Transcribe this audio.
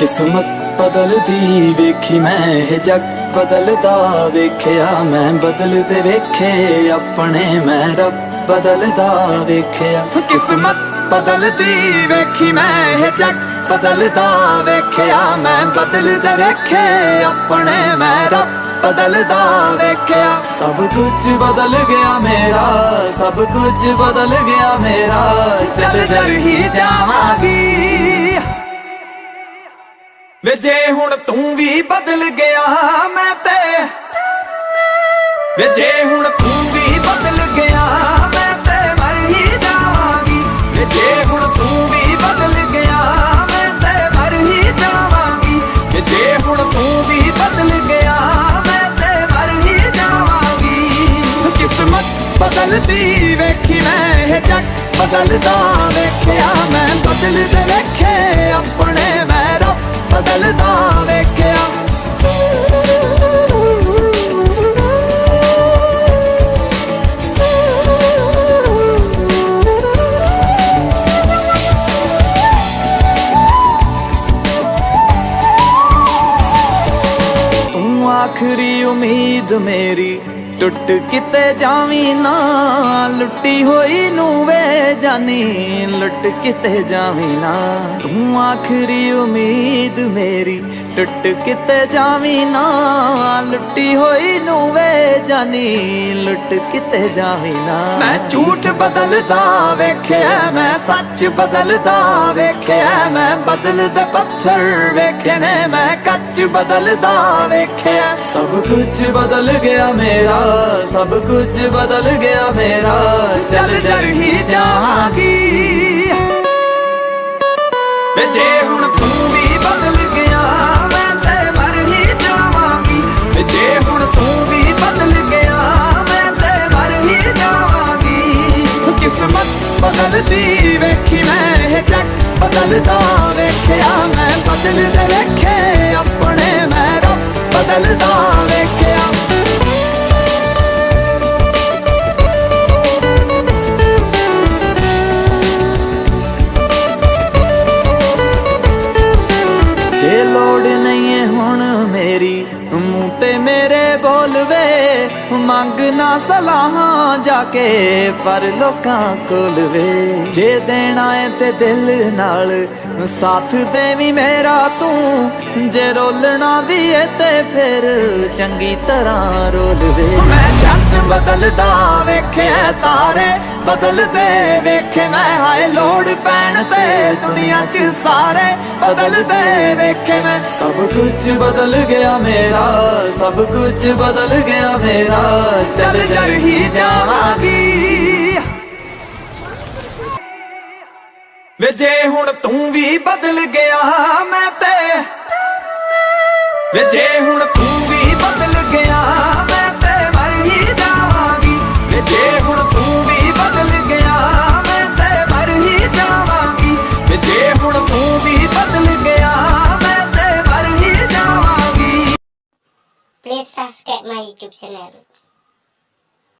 किस्मत बदलदी वेखी मैं जग बदलदा वेख्या मैं बदलदे वेखे अपने मैं रब बदलदा वेख्या। किस्मत बदलदी वेखी मैं जग बदलदा वेख्या मैं बदलदे वेखे अपने मैं रब बदलदा वेख्या। सब कुछ बदल गया मेरा, सब कुछ बदल गया मेरा, चल चल ही जावांगी वे जे हुण तू भी बदल गया मैं ते, वे जे हुण तू भी बदल गया मैं ते मर ही जावांगी। वे जे हुण तू भी बदल गया मैं ते मर ही जावांगी। वे जे हुण तू भी बदल गया मैं ते मर ही जावांगी। किस्मत बदलदी वेखी मैं जग बदलदा वेख्या मैं बदलदे वेखे अपने मैं रब बदलदा वेख्या। तू आखरी उम्मीद मेरी टुट किते जावी ना, लुटी होई नू वे जानी लुट किते जावी ना। तू आखरी उम्मीद मेरी टुट किते जावी ना, लुटी होई नू वे जानी लुट किते जावी ना। मैं झूठ बदलदा वेख्या मैं सच बदलदा वेख्या मैं बदलदे पत्थर वेखे ने मैं कच बदलदा वेख्या। सब कुछ बदल गया मेरा, सब कुछ बदल गया मेरा, चल चल ही जावांगी वे जे हुण तू भी बदल गया मैं ते मर ही जावांगी। वे जे हुण तू भी बदल गया मैं ते मर ही जावांगी। किस्मत बदलदी वेखी मैं जग बदलदा वेख्या मैं बदलदे वेखे अपने मैं रब बदलदा वेख्या। जे लोड़ नहीं है हुण मेरी मूंह ते मेरे बोलवे, मंग ना सलाहां जाके पर लोकां कोल वे। जे देना है ते दिल नाल साथ देवी मेरा तू, जे रोलना भी है ते फिर चंगी तरह रोल वे। मैं चंद बदलदा वेखे तारे बदलदे वेखे मैं, हाय लोड़ पैण ते दुनिया च सारे बदलदे वेखे मैं। सब कुछ बदल गया मेरा, सब कुछ बदल गया मेरा, चल चल ही जावांगी वे जे हुण तू भी बदल गया मैं ते, वे जे हुण तू भी बदल गया मैं ते मर ही जावांगी। वे जे हुण तू भी बदल गया मैं ते मर ही जावांगी। वे जे हुण तू भी बदल गया मैं ते मर ही जावांगी। Please subscribe my YouTube channel.